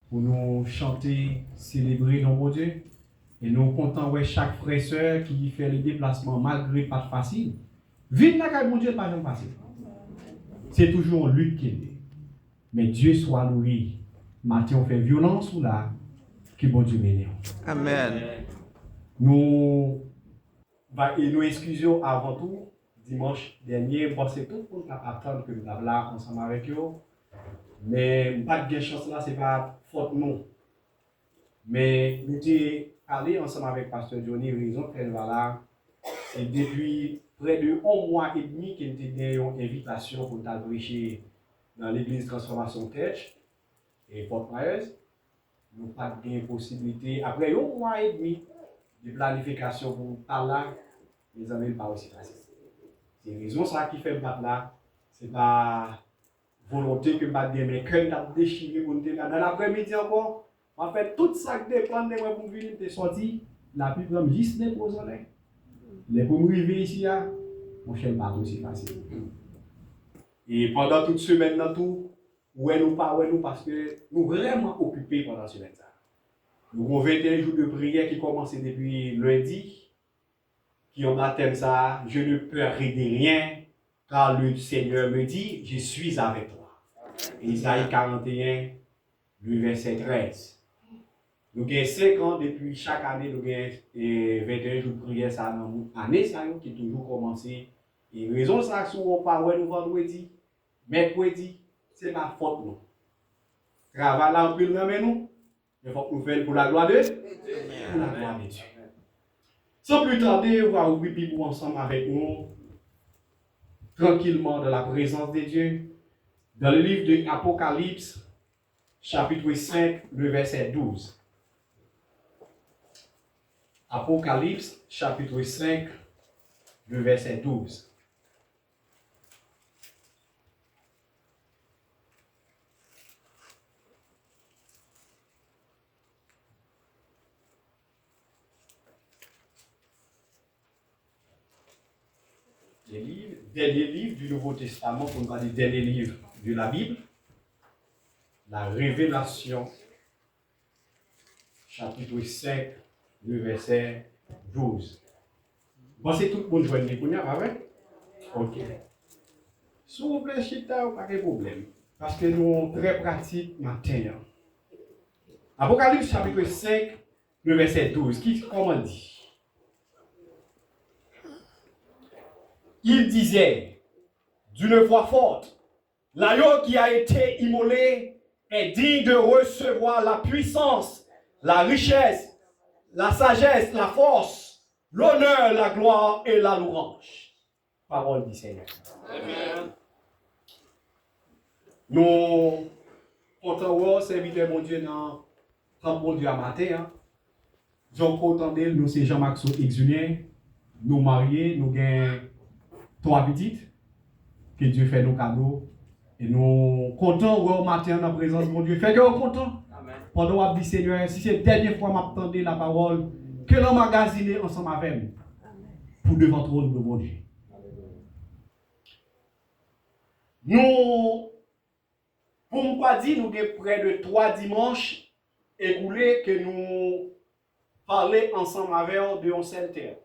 pour nous chanter, célébrer nos Dieu. Et nous comptons ouais, chaque frère et soeur qui fait les déplacements malgré pas facile. Vite la caille, mon Dieu, pas facile. C'est toujours une lutte qui est. Mais Dieu soit loué. Matin, on fait violence ou là, que bon Dieu bénisse. Amen. Nous excusons avant tout, dimanche dernier, bon, c'est tout pour nous attendre que nous sommes là ensemble avec eux. Mais pas de chance là, ce n'est pas faute non. Mais nous sommes allés ensemble avec Pasteur Johnny, raison qu'elle va là. Et depuis près de 1 mois et demi qu'il était une invitation pour nous prêcher dans l'église Transformation Church et Fort Myers. Nous n'avons pas de possibilité. Après 1 mois et demi de planification pour parler là, les amis ne pas aussi facile. C'est la raison ça qui fait battre là. Ce n'est pas volonté que battre mais cœur n'a déchiré pour nous dans l'après-midi encore. En fait, tout ça qui dépend de moi pour venir te sortir, la plus grande juste les posons. Les pour me arriver ici, mon cher pas aussi facile. Et pendant toute semaine, dans tout, ouais nous pas, parce que nous vraiment occupés pendant la semaine. Nous avons 21 jours de prière qui commencent depuis lundi, qui ont un thème ça, je ne peux arrêter rien, car le Seigneur me dit, je suis avec toi. Isaïe 41, le verset 13. Nous avons 5 ans depuis chaque année, nous avons 21 jours de prière ça dans l'année qui est toujours commencé. Et raison ça, si on parle nous vendredi, mercredi, c'est ma faute nous. Travail là, on peut le nous. Il faut que nous fassions pour la gloire de Dieu. Pour la gloire de Dieu. Sans plus tarder, on va ouvrir Bible ensemble avec nous, tranquillement dans la présence de Dieu, dans le livre de Apocalypse, chapitre 5, le verset 12. Apocalypse, chapitre 5, le verset 12. Dernier livre du Nouveau Testament, on va dire dernier livre de la Bible, la Révélation, chapitre 5, le verset 12. Bon, c'est tout le monde joindre les poignards, pas vrai? Ok. S'il vous plaît, chita, pas de problème. Parce que nous sommes très pratiques matin. Apocalypse, chapitre 5, le verset 12, qui comment dit? Il disait d'une voix forte, l'agneau qui a été immolé est digne de recevoir la puissance, la richesse, la sagesse, la force, l'honneur, la gloire et la louange. Parole du Seigneur. Amen. Nous comptons serviteur mon Dieu dans bon Dieu à matin. Nous comptons nous c'est Jean-Marc Exulien, nous mariés, nous avons 3 petites, que Dieu fait nos cadeaux. Et nous comptons au matin dans la présence de mon Dieu. Fait que nous comptons. Pendant que dit Seigneur, si c'est la dernière fois que m'attendais la parole, que l'emmagasiner ensemble avec nous. Pour devant le trône de mon Dieu. Nous, pour ne pas dire, nous avons près de 3 dimanches écoulés que nous parlons ensemble avec eux de un seul terme.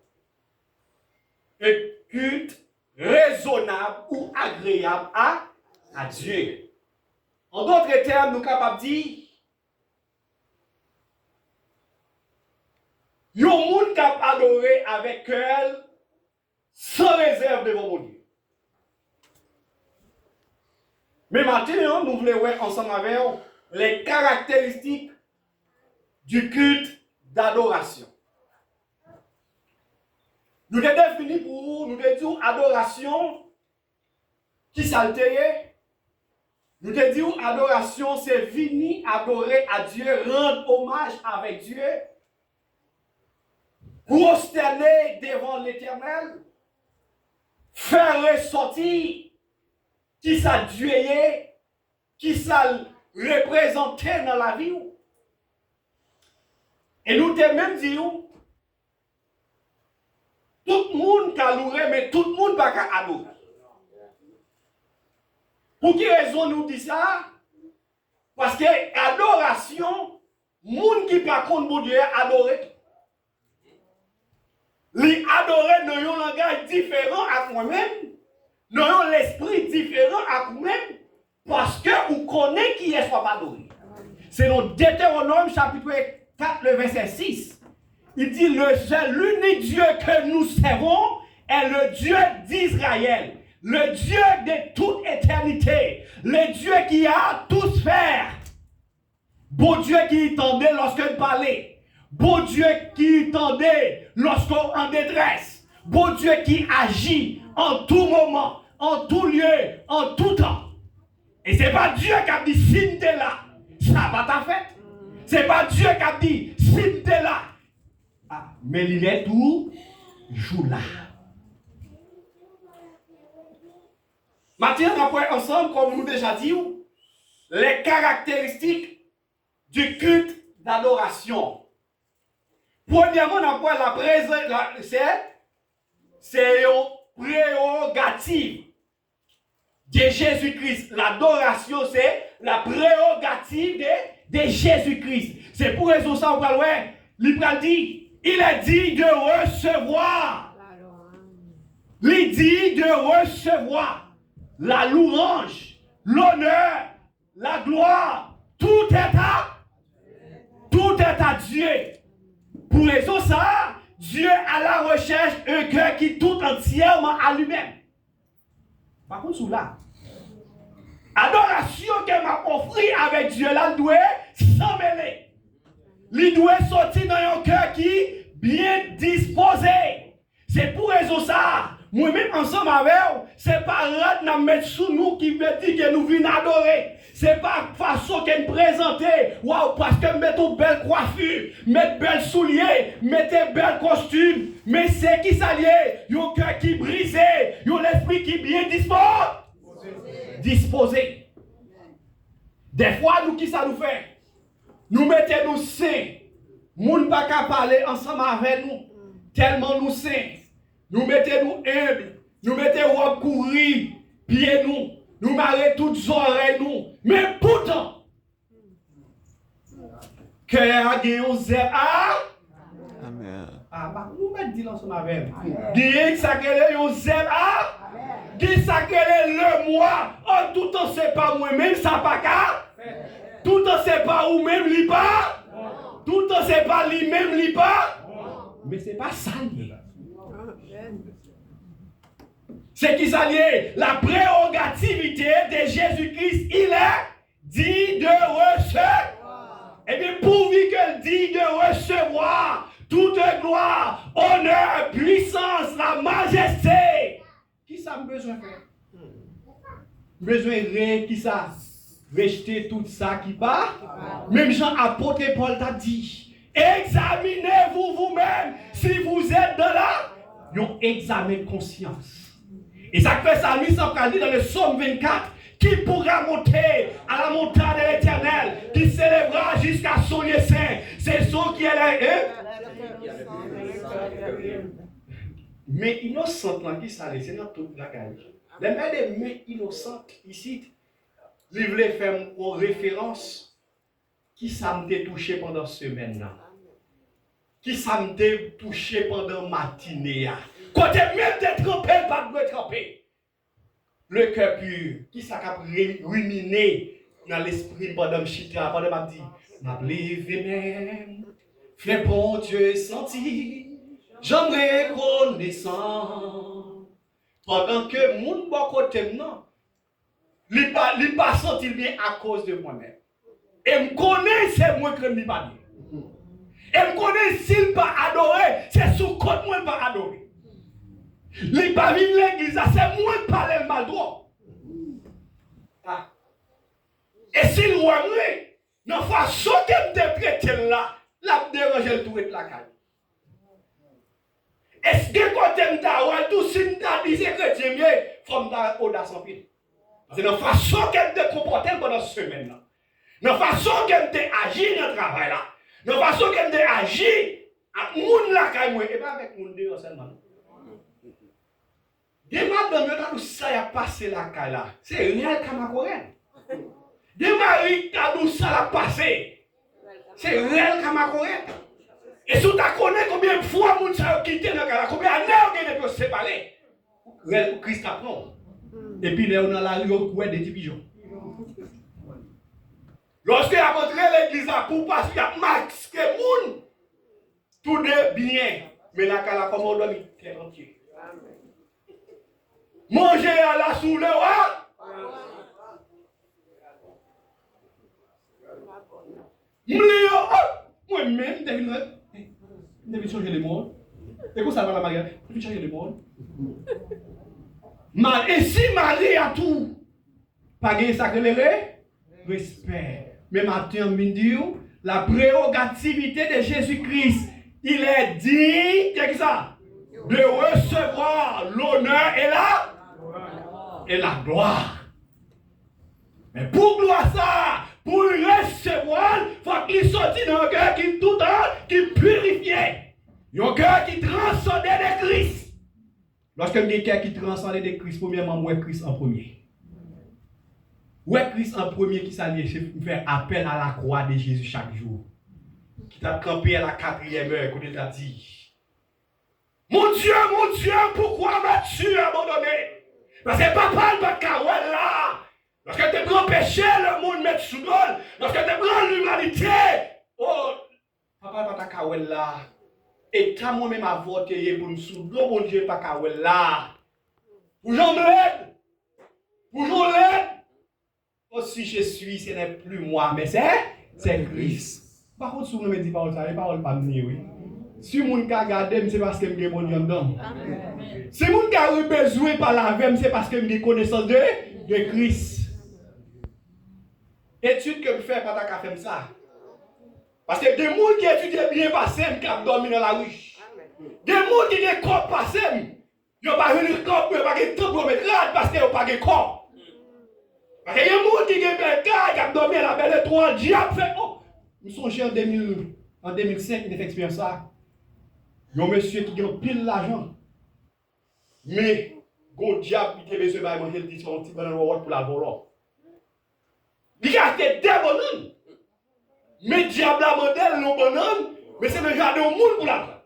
Un culte raisonnable ou agréable à Dieu. En d'autres termes, nous sommes capables de dire il y a un monde qui a adoré avec cœur sans réserve devant mon Dieu. Mais maintenant, nous voulons voir ensemble avec vous les caractéristiques du culte d'adoration. Nous avons défini pour vous, nous avons dit adoration qui s'altérait. Nous avons dit adoration, c'est venir adorer à Dieu, rendre hommage avec Dieu, prosterner devant l'Éternel, faire ressortir qui ça Dieu est, qui ça représentait dans la vie. Et nous t'avons même dit, tout le monde peut louer, mais tout le monde ne peut pas adorer. Pour quelle raison nous dit ça? Parce que l'adoration, qui par contre bon Dieu adoré. Li adoré dans un langage différent à moi-même, dans un esprit différent à vous-même, parce que vous connaissez qui est soit adoré. C'est dans Deutéronome chapitre 4, le verset 6. Il dit l'unique Dieu que nous servons est le Dieu d'Israël, le Dieu de toute éternité, le Dieu qui a tout fait. Bon Dieu qui entendait lorsqu'on parlait. Bon Dieu qui entendait lorsqu'on est en détresse. Bon Dieu qui agit en tout moment, en tout lieu, en tout temps. Et ce n'est pas Dieu qui a dit si tu es là, ça va ta fête. Ce n'est pas Dieu qui a dit si tu es là. Ah, mais il est tout jour là. Maintenant, on va ensemble, comme nous déjà dit, les caractéristiques du culte d'adoration. Premièrement, on a la présence, c'est une prérogative de Jésus-Christ. L'adoration, c'est la prérogative de Jésus-Christ. C'est pour raison ça, on va voir, l'Ibra dit, il est dit de recevoir. Il dit de recevoir la louange, l'honneur, la gloire, tout est à Dieu. Pour raison ça, Dieu a la recherche un cœur qui tout entièrement à lui-même. Par contre, sous là, adoration qu'elle m'a offert avec Dieu là, doit s'en mêler. Il doit sortir dans un cœur qui est bien disposé. C'est pour raison ça. Moi-même ensemble avec vous, c'est pas rad n'a mettre sous nous qui veut dire que nous venons adorer. C'est pas façon qu'elle présente. Waouh, parce que mettons belle coiffure, mettre belle souliers, mettez bel costume. Mais c'est qui s'allie, un cœur qui brisé, un esprit qui bien disposé. Des fois, nous qui ça nous fait? Nous mettons nous saints. Moun pas qu'à parler ensemble avec nous. Tellement nous saints. Nous mettons nous humbles, nous mettons robe courir, pieds nous marrer toutes oreilles nous. Mais pourtant, que a gagné un zèle Amen. Ah, bah, nous mettons dire ensemble avec nous. Gagné ça que un zèle Gagné ça que le moi. En tout temps c'est pas moi-même, ça pas qu'à. Tout temps c'est pas ou même li pas. Tout temps c'est pas lui même li pas. Mais c'est pas ça. C'est qui s'allie la prérogativité de Jésus-Christ, il est dit de recevoir. Et bien, pourvu qu'il dit de recevoir toute gloire, honneur, puissance, la majesté. Qui ça a besoin de faire? Besoin de qui ça? Rejeter tout ça qui part. Même Jean apôtre Paul t'a dit, examinez-vous vous-même si vous êtes dans un examen de conscience. Et ça fait ça, lui, ça dit dans le psaume 24, qui pourra monter à la montagne de l'Éternel, qui s'élèvera jusqu'à son lieu saint. C'est son qui est là. Mais innocente, là, qui s'allait, c'est dans toute la gagne. Les mains innocentes, ici, ils voulaient faire une référence qui ça m'a touché pendant ce semaine-là. Qui ça m'a touché pendant matinée. Quand tu es même de tremper, pas de tremper. Le cœur pur, qui ça a ruminé dans l'esprit pendant le chita, pendant m'a dit, m'a levé même, fait bon Dieu senti, j'aimerais reconnaissant. Pendant que mon bon côté, non, il pas senti bien à cause de moi-même. Et me connaît, c'est moi qui ne pas dit. Et me connaît, s'il pas adoré, c'est sous côté moi pas adoré. Les pas venus l'église, c'est moi qui parle le mal droit. Ah. Et s'il voit moi, dans la façon que je prête là, la dérange le tout et la caille. Est-ce que quand tu as tout si tu as dit c'est chrétien, il faut que audace en pile. C'est dans la façon que je comporte pendant cette semaine-là. Dans la façon que je agi dans le travail là. Dans la façon que je agi à moun la caille moi et pas avec moun dehors seulement. Des madame, ça a passé la caille là. C'est réel comme un coréen. Des maris, ça a passé. C'est réel comme à correct. Et si tu connais combien de fois moun ça quitté dans la combien d'années on est séparés. Réel Christ apprend. Et puis là on a la rue au coin des petits pigeons. Lorsque a montré l'église pour passer à max que moun tout de bien mais la cala comme on doit terre entier. Manger à la sous le roi. Moi-même, David changer les mots. Et comment ça va la Marie? David changer les mots. Et si Marie a tout, pas gagner ça que respect. Mais maintenant, la prérogativité de Jésus-Christ, il est dit, qu'est-ce que ça? De recevoir l'honneur et la gloire. Mais pour gloire ça, pour recevoir, il faut qu'il sorte dans un cœur qui tout le temps, qui purifiait. Un cœur qui transcendait de Christ. Lorsque je dis un cœur qui transcendait de Christ, premièrement, moi, Christ en premier. Ouais, Christ en premier qui s'allie, fait appel à la croix de Jésus chaque jour. Qui t'a campé à la 4e heure, qu'on t'a dit. Mon Dieu, pourquoi m'as-tu abandonné? Parce que papa ne va pas là. Lorsque tu prends péché, le monde met sous l'eau. Lorsque tu prends l'humanité, oh, papa ne va pas là. Et quand moi-même à voter pour nous sous l'eau, mon Dieu, pas là. Pour j'en l'aide. Pour j'en l'aide. Si je suis, ce n'est plus moi, mais c'est Christ. Par contre, si vous me dites pas ça, les paroles pas venir, oui. Si vous me regardez, c'est parce que je suis bon Dieu dedans. Si vous avez besoin par la veine, c'est parce que je suis connaissance de Christ. Étude que je fais, pas ta faire ça. Parce que des gens qui étudient bien passé, qui ont dormi dans la rue. Des gens qui ont corps passé, ils n'ont pas eu le corps, ils n'ont pas eu le temps pour mettre parce qu'ils n'ont pas eu le corps. Parce qu'il y a des gens qui ont bel cas, qui ont dormi à la belle étoile, diable fait. Oh, nous songez en 2005, nous avons fait ça. Il y a un monsieur qui a pile l'argent. Mais, le diable, il a besoin de manger le petit banane pour la voler. Il a acheté des bananes. Mais le diable a demandé nos bananes, mais c'est le jardin au monde pour la prendre.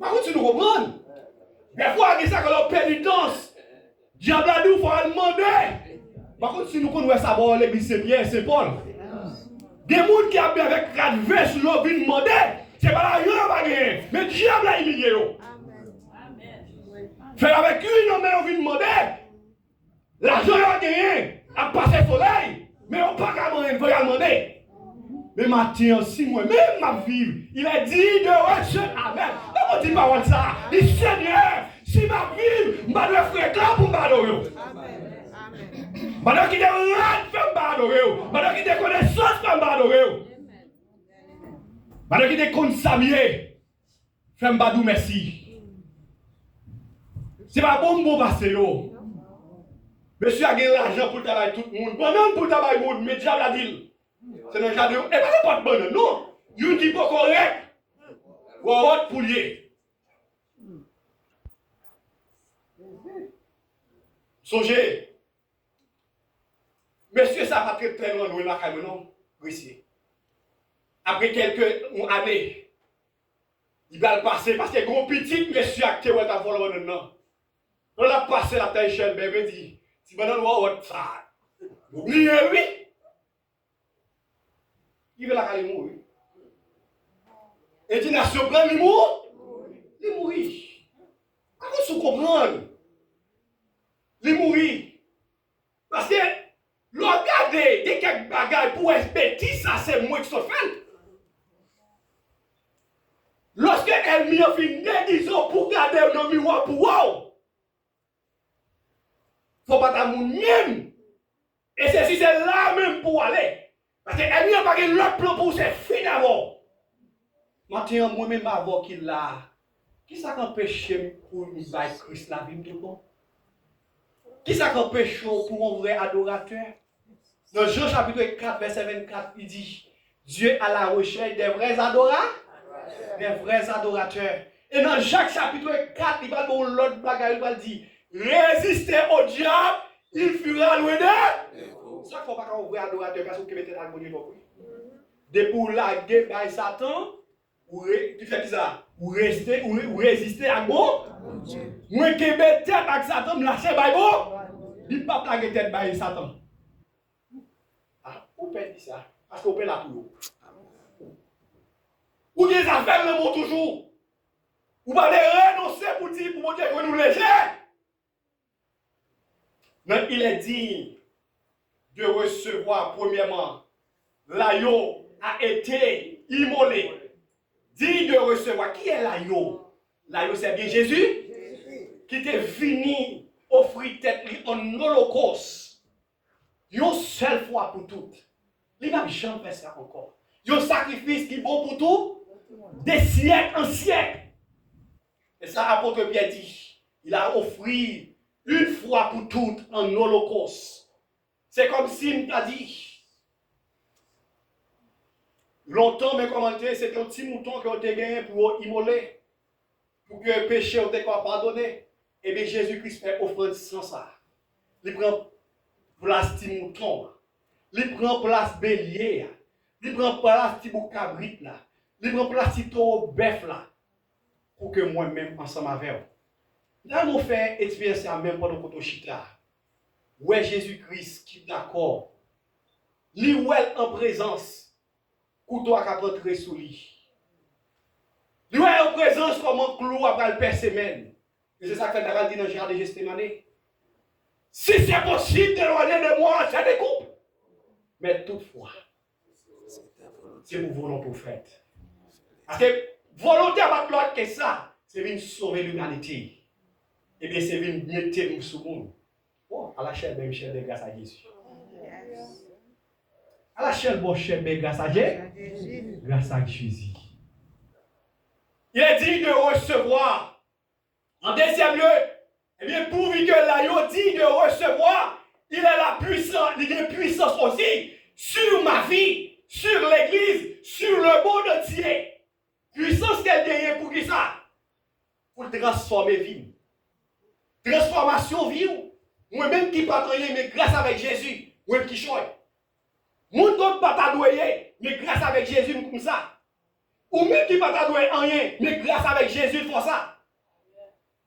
Par contre, tu nous comprends? Des fois, il y a ça que l'on pénitence. Diable a dit, il faut demander. Par contre, si nous connaissons ça, bon, l'église c'est bien, c'est Paul. Des gens qui ont bien avec 4 vers sur l'eau, viennent demander. C'est pas la gueule, pas gagner. Mais diable a humilié. Faire avec une, on vient demander. L'argent a gagné, a passé le soleil. Mais on ne peut pas demander. Mais maintenant, si moi-même ma vie, il a dit de recevoir. Amen. Comment dit pas ça? Il Seigneur, si ma vie, je dois faire pour m'adorer. Maintenant qu'il y a un femme m'adorer. Maintenant qu'il y a connaissance femme m'adorer. Maintenant qu'il y a consamier, femme m'adorer merci. C'est pas bon passer yo. Monsieur a gagné l'argent pour travailler tout le monde. Bonhomme pour travailler tout le monde, mais diable a dit. C'est un jardin. Et pas de bonhomme, non. Il dit pas correct. Ou autre poulier. Songez. Monsieur, ça va très loin, nous, la caméra, non? Ici. Après quelques années, il va le passer parce que gros petit, monsieur a été à voler non. On a passé la taille échelle, bébé dit. Si vous avez un ça, oubliez lui. Il veut la caler mourir. Et dit nation prend il mourir. Comment vous comprenez? Il mourir. Parce que regardez, il y a quelques bagages pour respecter ça, c'est moi qui se fait. Lorsque elle m'a fait déguisant pour garder un miroir pour wow. Faut pas ta moun même. Et c'est là même pour aller. Parce qu'elle n'a pas l'autre plan pour se finir d'abord. Maintenant, moi-même, avant qu'il l'a, qui ça empêche pour nous battre Christ la vie tout le monde? Qui ça empêche pour un vrai adorateur? Dans Jean chapitre 4, verset 24, il dit Dieu à la recherche des vrais adorateurs. Des vrais adorateurs. Et dans Jacques chapitre 4, il va dire l'autre bagaille, il va dire résistez au diable, il fera loin d'eux. Ça ne faut pas qu'on voit adorateur parce que mettez dans le Dieu. De pour la guerre par Satan, tu fais ça. Ou rester, ou résister à bon. Moi qui mets tête avec Satan, me lâcher par bon. Il ne pas plaguer tête par Satan. Ah, on peut dire ça. Parce qu'on peut la pour. Ou des affaires le mot toujours. Ou pas de renoncer pour dire pour montrer que nous léger. Mais il est digne de recevoir premièrement l'agneau a été immolé. Digne de recevoir. Qui est l'agneau? L'agneau c'est bien Jésus qui était venu offrir tête en holocauste. Une seule fois pour toutes. Il n'a jamais fait ça encore. Un sacrifice qui est bon pour tout. Des siècles en siècles. Et ça, apôtre Pierre dit, il a offert une fois pour toutes en holocauste. C'est comme si il t'a dit, longtemps mes commentaires, c'est un petit mouton qu'on a gagné pour immoler, pour que le péché soit pardonné. Et bien Jésus-Christ fait offrande sans ça. Il prend place de mouton, il prend place bélier, il prend place de cabrit là. Il prend place de taureau bœuf là, pour que moi-même, ensemble avec vous. Là, nous faisons expérience même pendant que nous chita. Ouais, Jésus-Christ qui est d'accord. Lui, ouais, en présence, couteau à rentrer sous lui. Lui, ouais, en présence, comme un clou après le père semaine. Et c'est ça que David dit dans le jardin de Gethsémane. Si c'est possible d'éloigner de moi, ça découpe. Mais toutefois, c'est pour vous, prophète. Parce que volonté à l'autre que ça, c'est venir sauver l'humanité. Et bien, c'est venir mettre nous sur le monde. Oh, à la chaîne, même chaîne, grâce à Jésus. À la chaîne, bon chaîne, grâce à Jésus. Grâce à Jésus. Il est dit de recevoir. En deuxième lieu, eh bien, pourvu que l'agneau dit de recevoir, il a la puissance, il a une puissance aussi sur ma vie, sur l'église, sur le monde entier. Puissance qu'elle gagne pour qui ça? Pour transformer vie. Transformation vie. Moi-même qui pas travailler, mais grâce avec Jésus, moi qui choisis. Moun d'autres pas t'adouer, mais grâce avec Jésus, comme ça. Ou même qui pas t'adouer rien, mais grâce avec Jésus, pour ça.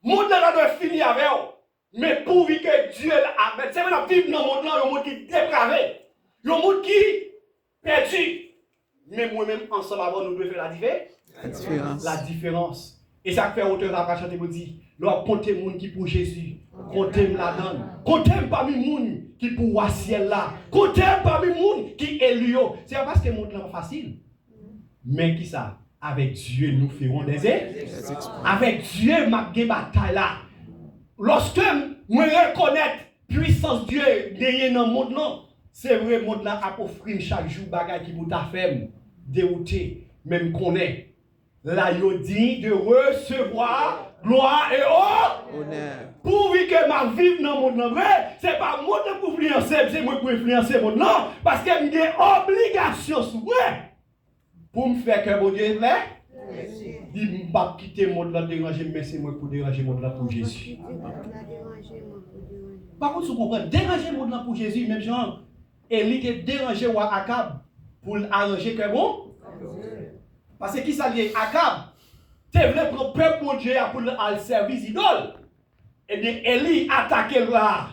Moun d'autres doit finir avec eux. Mais pourvu que Dieu a fait, c'est maintenant vivre dans le monde là, un monde qui est dépravé. Un monde qui est perdu. Mais moi-même, ensemble, avant, nous devons faire la différence. La différence. Et ça fait auteur de la chanter pour dire, leur comptez monde qui pour Jésus, comptez la donne, comptez parmi monde qui pour ciel là, comptez parmi monde qui est lui. C'est parce que le monde n'est pas facile. Mais qui ça? Avec Dieu, nous ferons des exploits. Avec Dieu, ma bataille là. Lorsque nous reconnaissons puissance Dieu derrière dans le monde là, c'est vrai, le monde là a offert chaque jour bagage qui vous t'a fait dérouter, même qu'on est. Là, il dit de recevoir gloire et honneur. Pourvu que ma vie dans le monde, c'est pas moi qui influencer, c'est moi qui influencer le monde. Non, parce que j'ai une obligation sur moi pour me faire que mon Dieu est là. Il ne peut pas quitter le monde là, déranger, mais c'est moi pour déranger le monde là pour Jésus. Par contre, vous comprenez, déranger le monde là pour Jésus, même genre, Élie qui dérangé ou Akab pour arranger que bon. Parce que qui ça lié? Akab, tu voulais prendre le peuple de Dieu pour le service idole. Et bien, Élie attaqué là.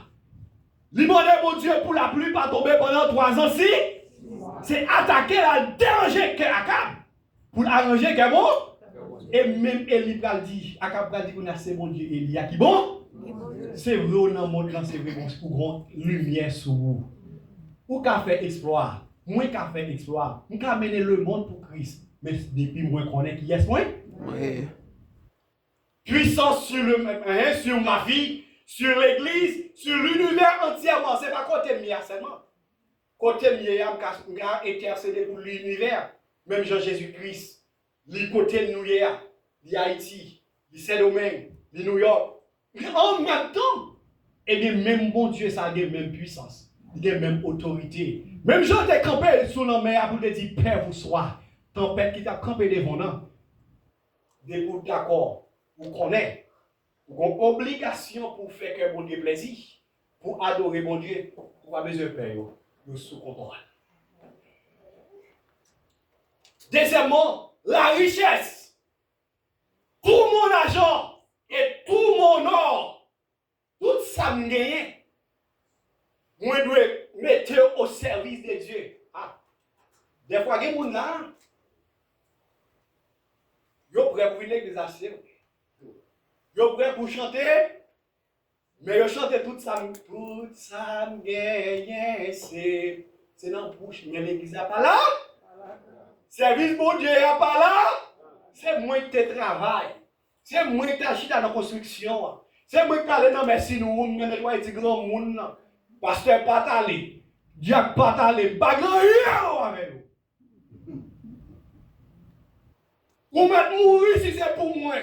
Il demandait mon Dieu pour la pluie pas tomber pendant 3 ans. Si c'est attaquer là, déranger que Akab pour arranger que bon. Et même Élie a dit, Akab a dit qu'on a c'est mon Dieu, Élie a qui bon. C'est vrai, dans le monde, c'est vrai, pour grande lumière sur vous. Ou qu'a fait exploit, moi qu'a fait exploit, nous qu'a mené le monde pour Christ. Mais depuis moi connais qui est moi. Oui. Puissance sur ma vie, sur l'église, sur l'univers entièrement. C'est pas côté mien seulement. Côté mien, j'ai intercédé pour l'univers. Même Jean-Jésus-Christ, les côtés de New York, d'Haïti, de Saint-Domingue, de New York. En même temps, et bien même bon Dieu, ça a la même puissance, la même autorité. Même Jean t'es campé sous la mer pour te dire Père vous soit. Tempête qui t'a campé devant nous. Des vous d'accord, vous connaissez. Vous avez une obligation pour faire que bon Dieu plaisir, pour adorer bon Dieu, pour avoir besoin de paix. yo sous contrôle. Deuxièmement, la richesse. Tout mon argent et tout mon or, tout ça me gagne, moi je dois mettre au service de Dieu. Ah. Des fois, il y a des gens là, ils sont prêts pour l'église assez. Ils sont prêts pour chanter, mais ils chantent tout ça me gagne, c'est dans la bouche, mais l'église n'est pas là. Service bon Dieu n'est pas là. C'est moi qui te travaille. C'est moi qui t'agis dans la construction. C'est moi qui t'allais dans mes sinous, je nettoie des grands monde. Pasteur pas allé. Diacre pas allé. Pas grand avec vous. Vous m'êtes mourir si c'est pour moi.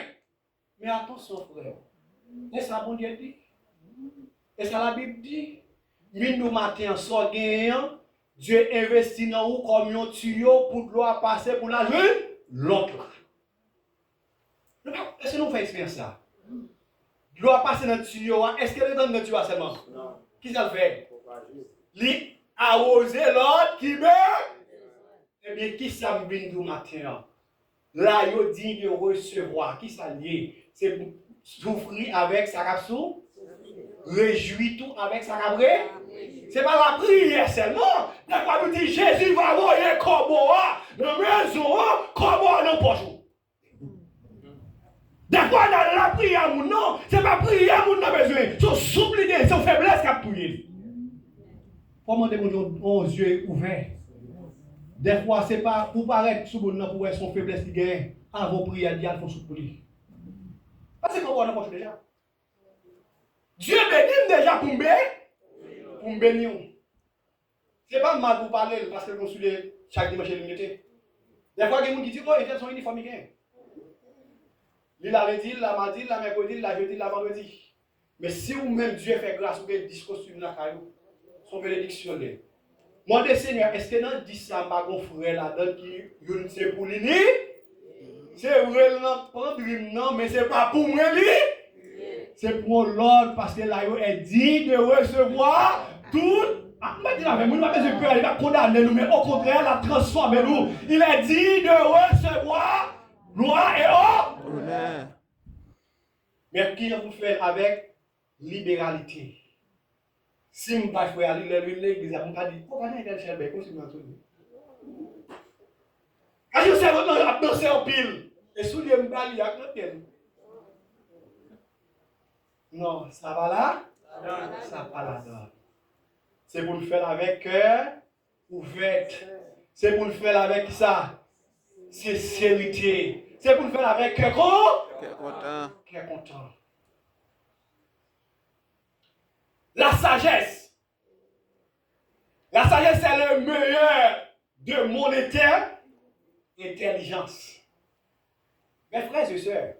Mais attention, frère. Et ça, bon Dieu dit. Et ça, la Bible dit. Nous matin, soit gagnant. Dieu investit dans vous comme un tuyau pour l'eau passer pour la jeune. L'autre. Est-ce que nous faisons expérience ça? L'eau passer dans le tuyau. Est-ce qu'elle est dans le tuyau seulement? Non. Qui ça le fait? Lui arroser l'autre qui meurt. Eh bien, qui ça me vient du matin? Là, il dit de recevoir. Qui ça lié? C'est souffrir avec sa capsule. Réjouir tout avec sa cabrée. C'est pas la prière seulement. Des fois, nous dit Jésus va envoyer Koboa dans la maison, Koboa dans le poche. Des fois, dans la prière, non, c'est pas prière, nous avons besoin. C'est souple, c'est faiblesse qui a prié. Comment demander aux yeux ouverts? Des fois, c'est pas pour paraître sous le pour son faiblesse qui gagne. Avant de prier, il faut souffrir. Parce que Koboa dans le poche déjà. Dieu bénit déjà pour me bénir. Ce n'est pas mal pour parler parce que je suis chaque dimanche limité. Des fois, il y a des gens qui disent oh, ils sont uniformes. Il a dit, la mardi, la mercredi, la jeudi, la vendredi. Mais si vous-même Dieu fait grâce, vous avez des costumes dans la caillou, son bénédiction. Moi, le Seigneur, est-ce que dans 10 ça m'a un frère là-dedans qui c'est pour lui? C'est vrai, non, mais ce n'est pas pour moi. C'est pour l'autre parce que là, il est dit de recevoir tout. Ah, je ne peux pas condamner nous, mais au contraire, la transformer nous. Il est dit de recevoir gloire et honneur. Mais qui vous fait avec libéralité? Si je ne peux pas faire l'église, je vais dire, pourquoi il y a des chèvres comme si vous m'entendez? Quand je sais que vous dansez en pile, et sous les mbali, il y a un non, ça va là? Non. Ça va là-dedans. C'est pour le faire avec cœur ouvert. C'est pour le faire avec ça. Sincérité. C'est pour le faire avec cœur content. Cœur content. La sagesse. La sagesse, c'est le meilleur de mon intelligence. Mes frères et sœurs,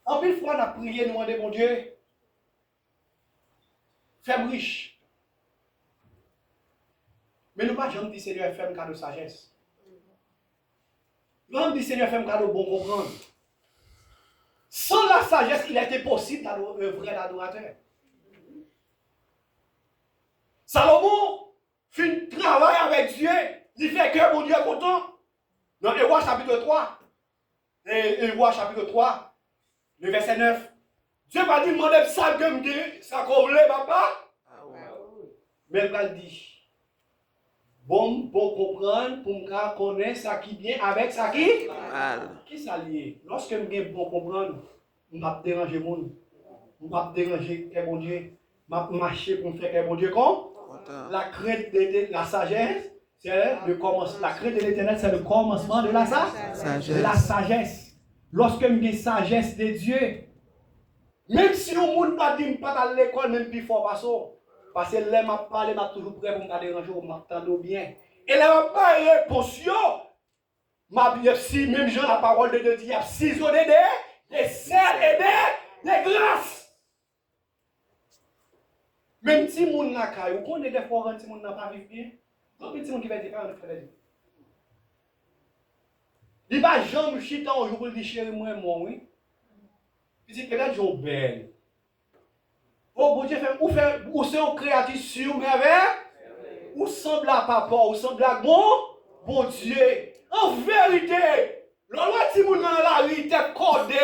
en plus fois, on a prié, nous demandé, mon Dieu, fais-moi riche. Mais nous pas jamais dit, Seigneur, fais-moi cadeau de sagesse. Nous avons dit, Seigneur, fais-moi cadeau bon comprendre. Sans la sagesse, il a été possible d'œuvrer l'adorateur. Salomon fait un travail avec Dieu. Il fait que mon Dieu est content. Dans Hébreux chapitre 3. Hébreux chapitre 3. Le verset 9. Dieu va dire, mon ça que me dit, ça qu'on voulait, papa. Mais il va dire, bon, pour comprendre, pour me connaître ça qui vient avec ça qui mal. Qui s'allie. Lorsque je viens pour comprendre, je ne vais pas déranger le monde. Je ne vais pas déranger mon Dieu. Je vais marcher pour me faire mon Dieu comme. La crainte de la sagesse, c'est le commencement. La crainte de l'éternel, c'est le commencement de la sagesse. De la sagesse. Lorsque je dis sagesse de Dieu, même si le monde ne dit pas à l'école, même plus fort, parce que là, je parle, je suis toujours prêt pour me déranger, je m'attends bien. Et là, je pas réponse, si même Jean, la parole de Dieu dit, il y a 6 ans des sels et des grâces. Même si mon n'a pas, vous connaissez des fois quand mon n'a pas vécu bien, quand petit monde qui va dire, on fait des il va jamais chiter un jour pour dire chérie moi oui. Il dit peut-être j'en belle. Oh bon Dieu fait ou c'est un créatif sur merveille. ou semble à papa, ou semble à bon Dieu. En vérité, l'on ti moun dans la rue, t'es cordé,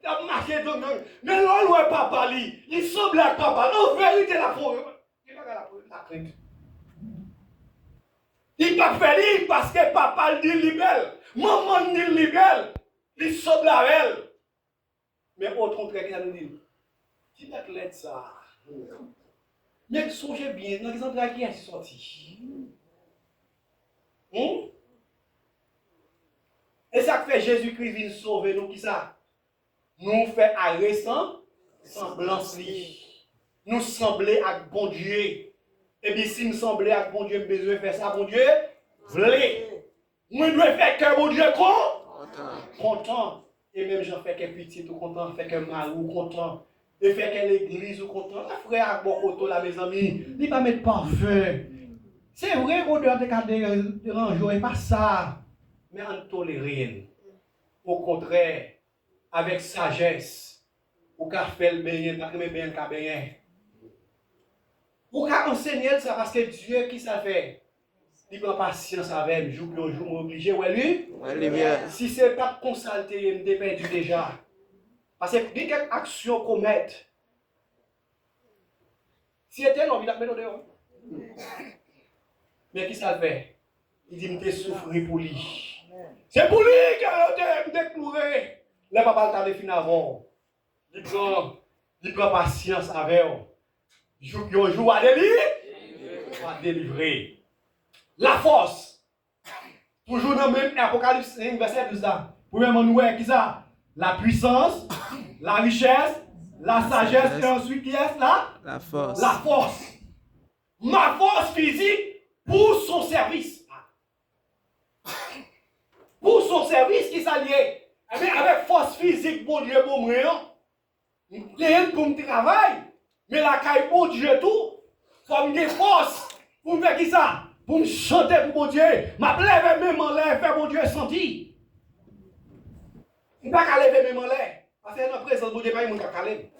t'es marqué dans le mais l'on est papa li, il semble à papa. En vérité, la forêt, il va la crainte. Il pas fait parce que papa dit libelle, maman dit libelle, il semble à elle. Mais au contraire, il a nous dit, qui va l'aide ça? Mais songez bien, dans l'exemple là qui est sorti. Et ça que fait Jésus-Christ vient sauver nous, qui ça? Nous fait arrêt semblance. Nous sembler avec bon Dieu. Et bien si nous sembler avec bon Dieu, nous besoin de faire ça, bon Dieu, voulez. Nous devons faire que bon Dieu content. Et même j'en fais que petit ou content, fait que mal ou content. Et fait que l'église ou content. Frère avec bon côté là, mes amis, il va mettre parfum. C'est vrai qu'on doit te déranger, pas ça. Mais en tolérer. Au contraire, avec sagesse, ou qu'à faire le bien, pas que bien qu'à bien. Ou qu'à enseigner ça parce que Dieu qui ça fait. Il prend patience avec lui, jour pour jour, obligé, ouais lui. Si c'est pas consulté, il me perdu déjà. Parce que il y a quelques actions qu'on met. Si c'était non, il a mis dehors. Mais qui ça fait? Il dit, je souffrir pour lui. C'est pour lui que je décloué. Le papa t'a fini avant. Il prend patience avec eux. Joue à délivrer. La force. Toujours dans le même Apocalypse 5, verset 12 là. Premièrement, nous voyons qui ça? La puissance, la richesse, la sagesse, et ensuite qui est là? La force. La force. Ma force physique pour son service. Pour son service qui s'allie. Avec force physique, bon Dieu, pour moi, pour me travailler. Mais la caille, bon Dieu, tout. Faut me force. Pour me faire qui ça? Pour me chanter pour mon Dieu. Ma lève même en l'air, faire mon Dieu sentir. Je ne peux pas lever même en l'air. Parce que dans la présence de mon Dieu, pas de calme.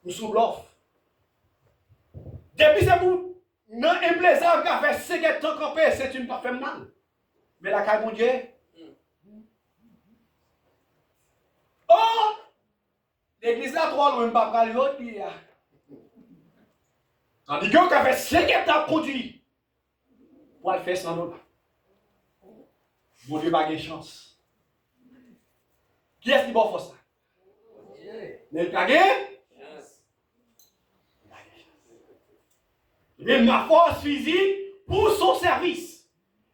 Nous sommes bluff. Depuis c'est vous, non un plaisir qui a fait 5 ans campé, c'est une pas fait mal. Mais la caille, mon Dieu. Oh! L'église là, 3 loin, pas parler l'autre qui est. Tandis qu'on a fait 5 ans produit. Pour le faire sans nous. Mon Dieu n'a pas de chance. Qui est-ce qui va faire ça? Mais il n'a pas chance. Eh bien, ma force physique pour son service.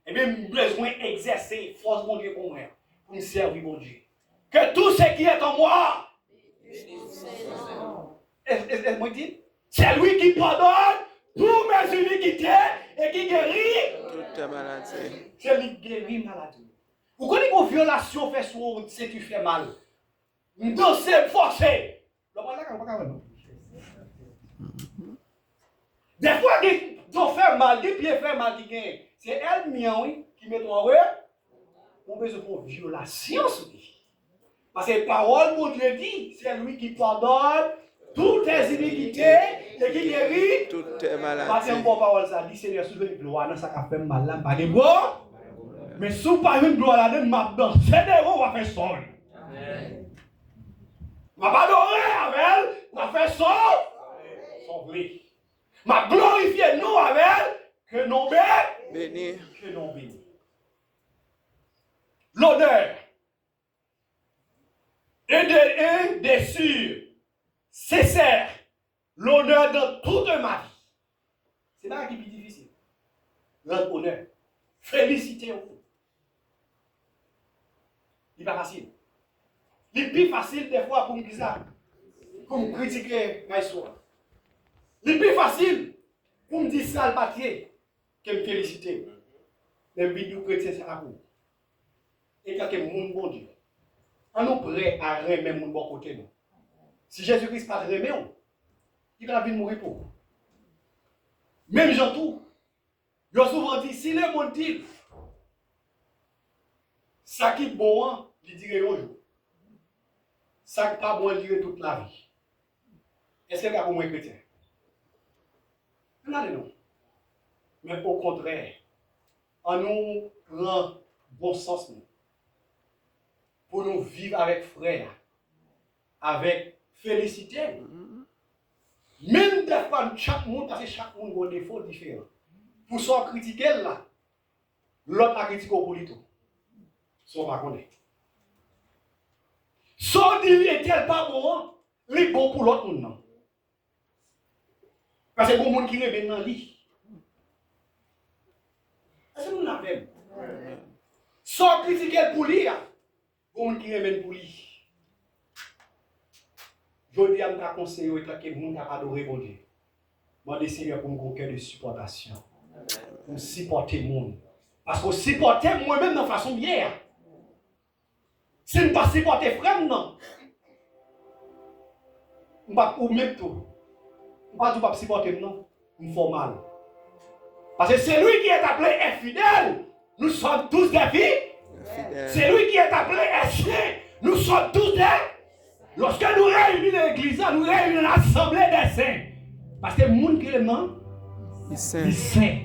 Eh bien, besoin d'exercer force, mon Dieu, pour moi. Pour me servir, mon Dieu. Que tout ce qui est en moi. Est-ce dit? C'est lui qui pardonne toutes mes iniquités et qui guérit toutes tes maladies. C'est lui qui guérit maladie. Vous connaissez qu'une violation fait sur si tu fais mal. Danser, forcer. Des fois, ils fait mal, des pieds fait mal, c'est elle qui met en ouais. On besoin de violation. Parce que la parole, mon Dieu dit, c'est lui qui pardonne toutes tes iniquités et qui guérit toutes tes maladies. Parce que une bonne parole, ça dit, Seigneur, si vous avez gloire, ça fait mal, là, pas de bon. Mais si vous n'avez pas une gloire là-dedans, ma dans c'est des on va faire sol. Ma pas adorer avec elle, on va faire sol. Sauver. Ma glorifier nous avec elle, que non béni. Que non béni. L'honneur. Et déçu, sincère, l'honneur dans toute ma vie. C'est pas qui est difficile. Rendre honneur. Félicitez-vous. Il n'est pas facile. Il est plus facile des fois pour me dire ça, pour me critiquer ma histoire. Il est plus facile pour me dire ça le papier que me féliciter. Les vidéos chrétiens, c'est à vous. Et quand mon bon Dieu. On nous prêt à remettre mon bon côté. Non. Si Jésus-Christ pas remet, il va venir mourir pour vous. Même Jean tout. Il a souvent dit, si le monde dit, ça qui est bon, il dirait un jour. Ça qui n'est pas bon, il dirait toute la vie. Est-ce que c'est pour moi chrétien? Regardez non. mais au contraire, en nous prend bon sens nous, pour nous vivre avec frère, avec félicité. Même des fois, chaque monde, parce que chaque monde a des défauts différents. Pour s'en critiquer là, l'autre a critiqué pour lui tout. Son pas connaître. Son dit il est tel pas bon, il est bon pour l'autre monde non. Parce que bon monde qui est dans lui. Est-ce que nous l'avons? Sans critiquer pour lui, bon monde qui est pour lui. Je dis à mes conseillers que les gens adorent mon Dieu. Moi, je Seigneur pour me cœur de supportation. Pour supporter le monde. Parce que supporter moi-même de façon bien. Si je ne pas supporter frère, non. Je ne pas même tout. Je ne pas supporter, non. Je me fais mal. Parce que c'est lui qui est appelé infidèle. Nous sommes tous des filles. C'est lui qui est appelé saint. Nous sommes tous des. Lorsque nous réunissons l'église, nous réunissons l'assemblée des saints. Parce que les gens qui est non, ils sont saints.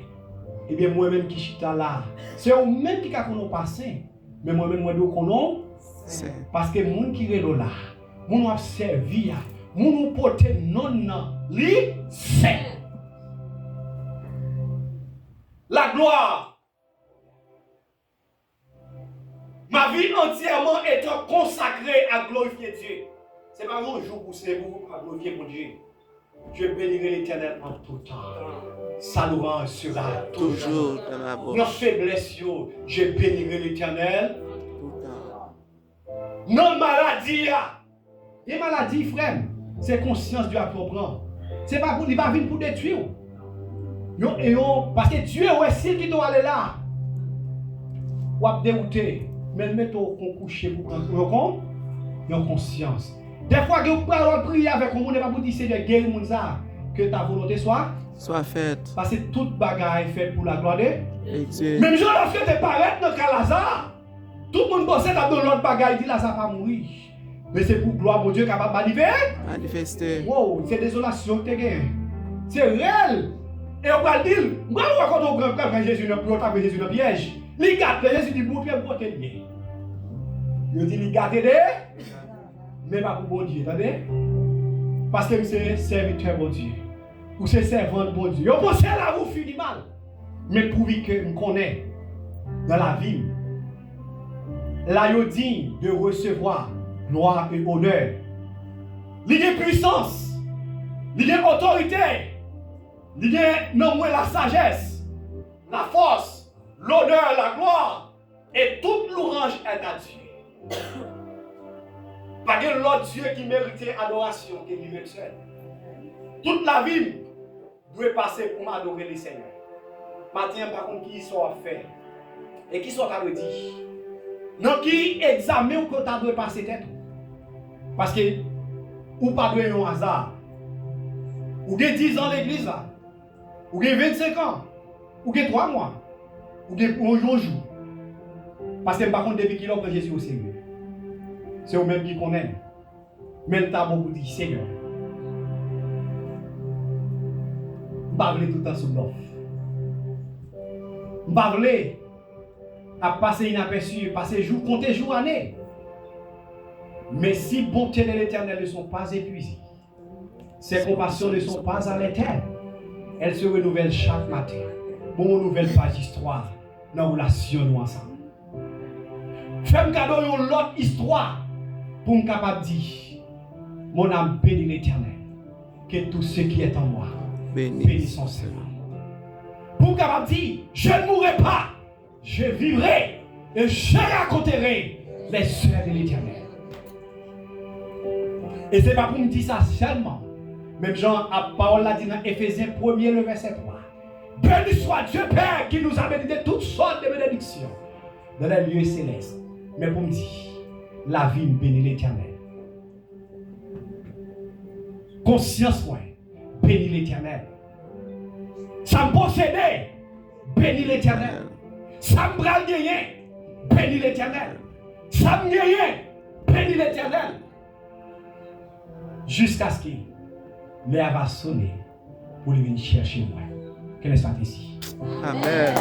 Et bien moi-même qui suis là, c'est eux-mêmes qui ont passé. Mais moi-même, moi, je connais. Parce que les gens qui sont là, les gens qui ont servi, les gens qui ont porté non, les saints. La gloire. Ma vie entièrement étant consacrée à glorifier Dieu. Ce n'est pas un jour pour c'est vous à glorifier mon Dieu. Je bénirai l'Éternel en tout temps. Sa louange sera toujours dans ma bouche. Nos faiblesses, je bénirai l'Éternel. Non maladie. Les maladies, frère, c'est conscience Dieu à comprendre. Ce n'est pas pour, il va venir pour détruire. Parce que Dieu est aussi qui doit aller là. Ou à dérouter. Mais mettons qu'on couche pour prendre une conscience. Des fois que vous pouvez prier avec vous, vous ne pouvez pas vous dire Seigneur, guéris mon ça, que ta volonté soit faite. Parce que toute bagarre est faite pour la gloire de Dieu. Même si lorsque tu parais dans Lazare, tout le monde pensait que dans l'autre bagarre, il dit Lazare pas mourir. Mais c'est pour gloire mon Dieu capable de manifester. Wow, c'est désolation que tu as gagné. C'est réel. Et on va dire, moi je raconte au grand frère Jésus dans piège. Il garde Jésus dit montre moi que bien. Il dit il garde mais pas pour bon Dieu, attendez? Parce que c'est serviteur bon Dieu. Ou c'est servant bon Dieu. Vous pensez là vous finissez mal. Mais pour que nous connaissons dans la vie, là vous digne de recevoir gloire et honneur. Il y a puissance, il y a autorité, il y a non la sagesse, la force, l'honneur, la gloire et toute l'orange est à Dieu. Pas de l'autre Dieu qui méritait adoration que lui-même seul. Toute la vie doit passer pour m'adorer le Seigneur. Maintenant, par contre, qui sont à faire et qui sont à le dire. Non, qui examine que tu dois passer tête. Parce que, ou pas de un hasard. Ou de 10 ans l'église là. Ou de 25 ans. Ou de 3 mois. Ou de un jour. Parce que par contre, depuis qu'il a pris Jésus au Seigneur. C'est eux-mêmes qui connaissent. Mais le temps vous dit Seigneur. Je ne pas tout le temps sur l'offre. Je ne pas à passer inaperçu, passer jour, compter jour, année. Mais si bonté de l'Éternel ne sont pas épuisées, ses compassions ne sont pas à l'éternel, elles se renouvellent chaque matin. Pour une nouvelle page d'histoire, dans la relation nous ensemble. Fais-moi cadeau une autre histoire pour me capable de dire, mon âme bénit l'Éternel, que tout ce qui est en moi bénit son Seigneur. Pour me capable de dire, je ne mourrai pas, je vivrai et je raconterai les œuvres de l'Éternel. Et ce n'est pas pour me dire ça seulement. Même Jean, la parole l'a dit dans Éphésiens 1er, le verset 3. Béni soit Dieu Père qui nous a béni de toutes sortes de bénédictions dans les lieux célestes. Mais pour me dire, la vie bénit l'Éternel. Conscience, moi, bénit l'Éternel. Ça me possédait, bénit l'Éternel. Ça me bral gagné, bénit l'Éternel. Ça me gagné, bénit l'Éternel. Jusqu'à ce qu'il va sonner pour lui venir chercher moi. Que le soit ainsi. Amen.